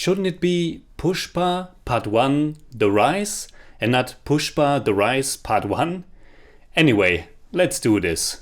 Shouldn't it be Pushpa Part 1 The Rise and not Pushpa The Rise Part 1? Anyway, let's do this.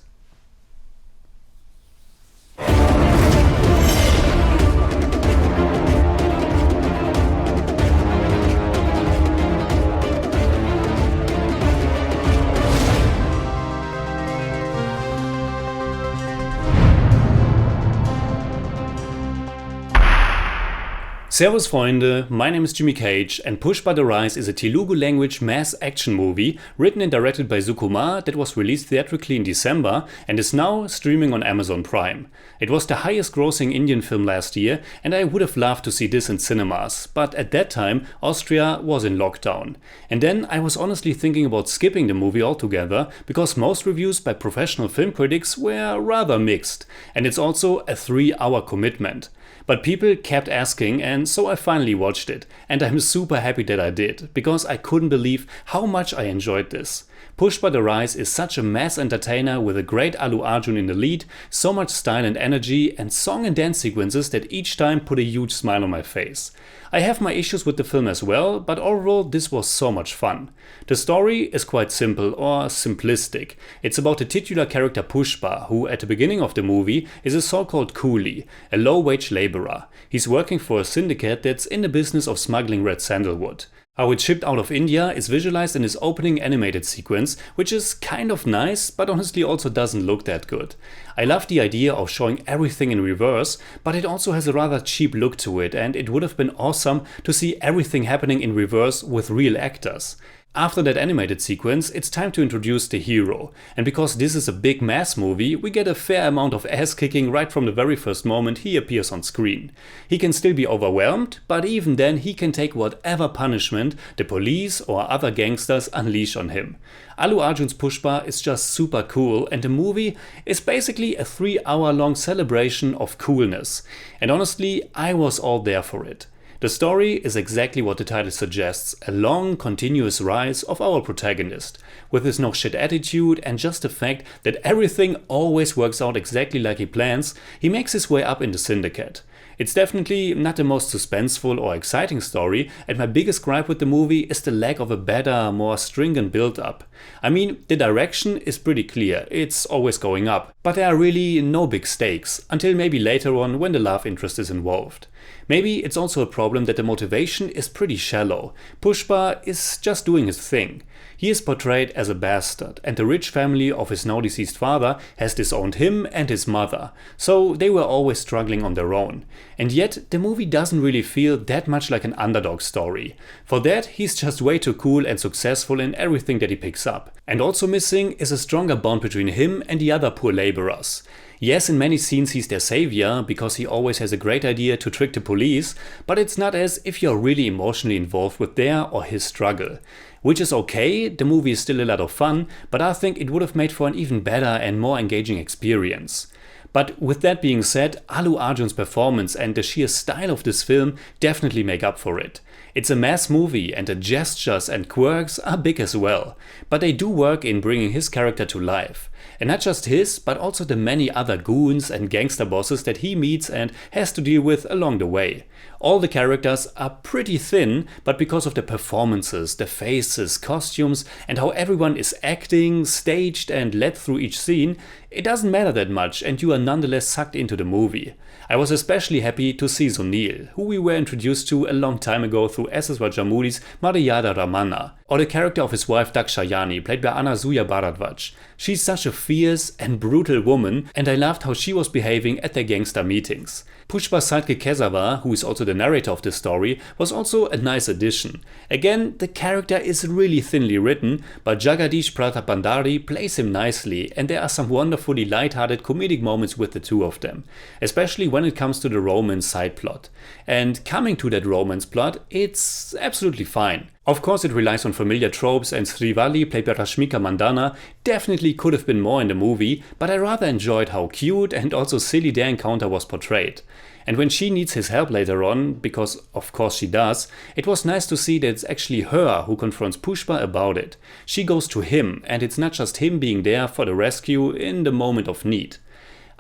Servus Freunde, my name is Jimmy Cage and Pushpa The Rise is a Telugu language mass action movie written and directed by Sukumar that was released theatrically in December and is now streaming on Amazon Prime. It was the highest grossing Indian film last year and I would have loved to see this in cinemas, but at that time Austria was in lockdown. And then I was honestly thinking about skipping the movie altogether because most reviews by professional film critics were rather mixed, and it's also a 3-hour commitment. But people kept asking and so I finally watched it, and I'm super happy that I did, because I couldn't believe how much I enjoyed this. Pushpa The Rise is such a mass entertainer with a great Allu Arjun in the lead, so much style and energy, and song and dance sequences that each time put a huge smile on my face. I have my issues with the film as well, but overall this was so much fun. The story is quite simple or simplistic. It's about the titular character Pushpa, who at the beginning of the movie is a so-called coolie, a low-wage laborer. He's working for a syndicate that's in the business of smuggling red sandalwood. How it's shipped out of India is visualized in his opening animated sequence, which is kind of nice, but honestly also doesn't look that good. I love the idea of showing everything in reverse, but it also has a rather cheap look to it, and it would have been awesome to see everything happening in reverse with real actors. After that animated sequence, it's time to introduce the hero, and because this is a big mass movie, we get a fair amount of ass kicking right from the very first moment he appears on screen. He can still be overwhelmed, but even then he can take whatever punishment the police or other gangsters unleash on him. Allu Arjun's Pushpa is just super cool, and the movie is basically a 3-hour long celebration of coolness. And honestly, I was all there for it. The story is exactly what the title suggests, a long, continuous rise of our protagonist. With his no shit attitude and just the fact that everything always works out exactly like he plans, he makes his way up in the syndicate. It's definitely not the most suspenseful or exciting story, and my biggest gripe with the movie is the lack of a better, more stringent build-up. I mean, the direction is pretty clear, it's always going up, but there are really no big stakes, until maybe later on when the love interest is involved. Maybe it's also a problem that the motivation is pretty shallow. Pushpa is just doing his thing. He is portrayed as a bastard, and the rich family of his now deceased father has disowned him and his mother, so they were always struggling on their own. And yet the movie doesn't really feel that much like an underdog story. For that, he's just way too cool and successful in everything that he picks up. And also missing is a stronger bond between him and the other poor laborers. Yes, in many scenes he's their savior, because he always has a great idea to trick the police, but it's not as if you're really emotionally involved with their or his struggle. Which is okay, the movie is still a lot of fun, but I think it would have made for an even better and more engaging experience. But with that being said, Allu Arjun's performance and the sheer style of this film definitely make up for it. It's a mass movie and the gestures and quirks are big as well, but they do work in bringing his character to life. And not just his, but also the many other goons and gangster bosses that he meets and has to deal with along the way. All the characters are pretty thin, but because of the performances, the faces, costumes, and how everyone is acting, staged and led through each scene, it doesn't matter that much and you are nonetheless sucked into the movie. I was especially happy to see Sunil, who we were introduced to a long time ago through S.S. Rajamoulie's Maryada Ramana, or the character of his wife Dakshayani, played by Anasuya Bharadwaj. She's such a fierce and brutal woman, and I loved how she was behaving at their gangster meetings. Pushpa's sidekick Kesava, who is also the narrator of the story, was also a nice addition. Again, the character is really thinly written, but Jagadish Pratap Bhandari plays him nicely, and there are some wonderfully light-hearted comedic moments with the two of them, especially when it comes to the romance side plot. And coming to that romance plot, it's absolutely fine. Of course it relies on familiar tropes, and Srivalli, played by Rashmika Mandanna, definitely could have been more in the movie, but I rather enjoyed how cute and also silly their encounter was portrayed. And when she needs his help later on, because of course she does, it was nice to see that it's actually her who confronts Pushpa about it. She goes to him, and it's not just him being there for the rescue in the moment of need.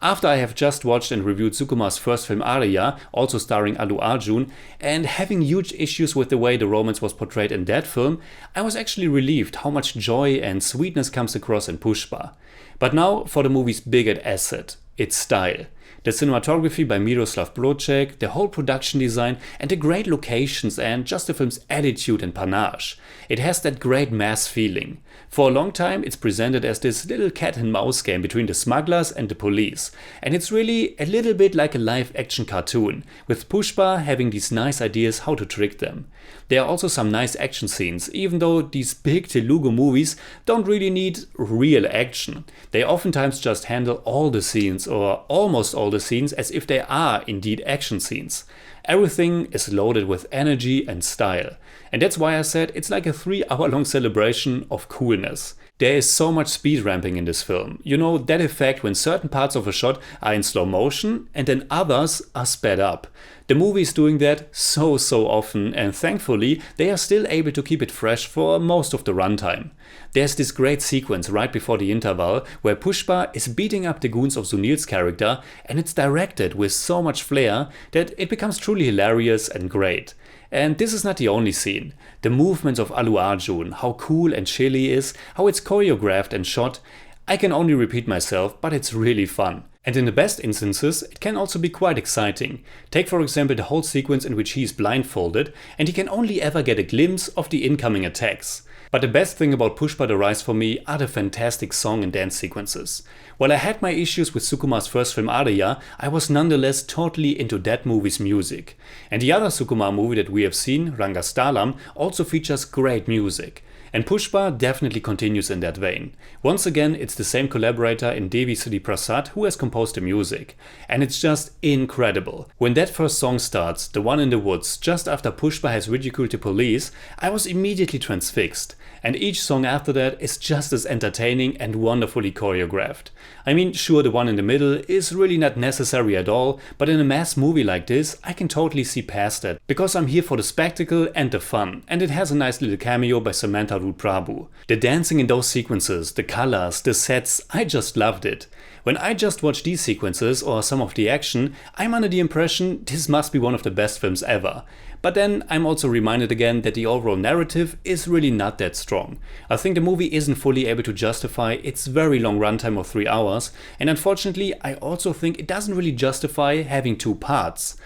After I have just watched and reviewed Sukumar's first film Arya, also starring Allu Arjun, and having huge issues with the way the romance was portrayed in that film, I was actually relieved how much joy and sweetness comes across in Pushpa. But now for the movie's biggest asset, its style. The cinematography by Miroslav Brocek, the whole production design, and the great locations and just the film's attitude and panache. It has that great mass feeling. For a long time it's presented as this little cat and mouse game between the smugglers and the police. And it's really a little bit like a live action cartoon, with Pushpa having these nice ideas how to trick them. There are also some nice action scenes, even though these big Telugu movies don't really need real action. They oftentimes just handle all the scenes or almost all the scenes as if they are indeed action scenes. Everything is loaded with energy and style. And that's why I said it's like a 3-hour-long celebration of coolness. There is so much speed ramping in this film. You know, that effect when certain parts of a shot are in slow motion and then others are sped up. The movie is doing that so often, and thankfully they are still able to keep it fresh for most of the runtime. There's this great sequence right before the interval where Pushpa is beating up the goons of Sunil's character, and it's directed with so much flair that it becomes truly hilarious and great. And this is not the only scene. The movements of Allu Arjun, how cool and chill he is, how it's choreographed and shot, I can only repeat myself, but it's really fun. And in the best instances, it can also be quite exciting. Take for example the whole sequence in which he is blindfolded and he can only ever get a glimpse of the incoming attacks. But the best thing about Pushpa the Rise for me are the fantastic song and dance sequences. While I had my issues with Sukumar's first film Arya, I was nonetheless totally into that movie's music. And the other Sukumar movie that we have seen, Rangastalam, also features great music. And Pushpa definitely continues in that vein. Once again, it's the same collaborator in Devi Sri Prasad who has composed the music. And it's just incredible. When that first song starts, the one in the woods, just after Pushpa has ridiculed the police, I was immediately transfixed. And each song after that is just as entertaining and wonderfully choreographed. I mean, sure, the one in the middle is really not necessary at all, but in a mass movie like this, I can totally see past that, because I'm here for the spectacle and the fun, and it has a nice little cameo by Samantha Ruth Prabhu. The dancing in those sequences, the colors, the sets, I just loved it. When I just watch these sequences or some of the action, I'm under the impression this must be one of the best films ever. But then I'm also reminded again that the overall narrative is really not that strong. I think the movie isn't fully able to justify its very long runtime of 3 hours, and unfortunately I also think it doesn't really justify having 2 parts.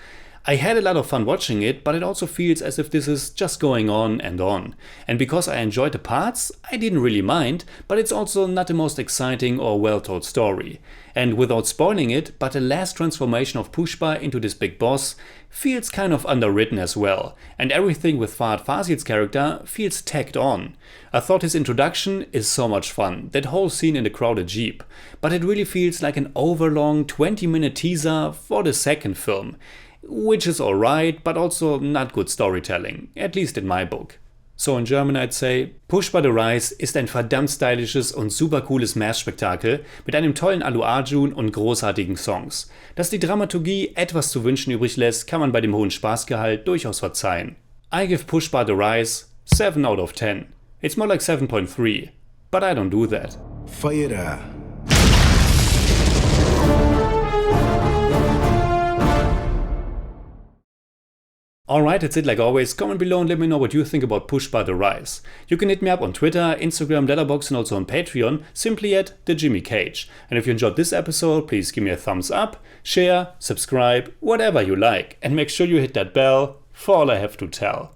I had a lot of fun watching it, but it also feels as if this is just going on. And because I enjoyed the parts, I didn't really mind, but it's also not the most exciting or well-told story. And without spoiling it, but the last transformation of Pushpa into this big boss feels kind of underwritten as well, and everything with Fahad Fazil's character feels tacked on. I thought his introduction is so much fun, that whole scene in the crowded jeep, but it really feels like an overlong 20-minute teaser for the second film. Which is alright, but also not good storytelling, at least in my book. So in German I'd say, Pushpa the Rise ist ein verdammt stylisches und supercooles Mass Spektakel mit einem tollen Allu Arjun und großartigen Songs. Dass die Dramaturgie etwas zu wünschen übrig lässt, kann man bei dem hohen Spaßgehalt durchaus verzeihen. I give Pushpa the Rise 7 out of 10. It's more like 7.3, but I don't do that. Fire. Alright, that's it like always. Comment below and let me know what you think about Pushpa the Rise. You can hit me up on Twitter, Instagram, Letterboxd and also on Patreon, simply at TheJimmyCage. And if you enjoyed this episode, please give me a thumbs up, share, subscribe, whatever you like. And make sure you hit that bell for all I have to tell.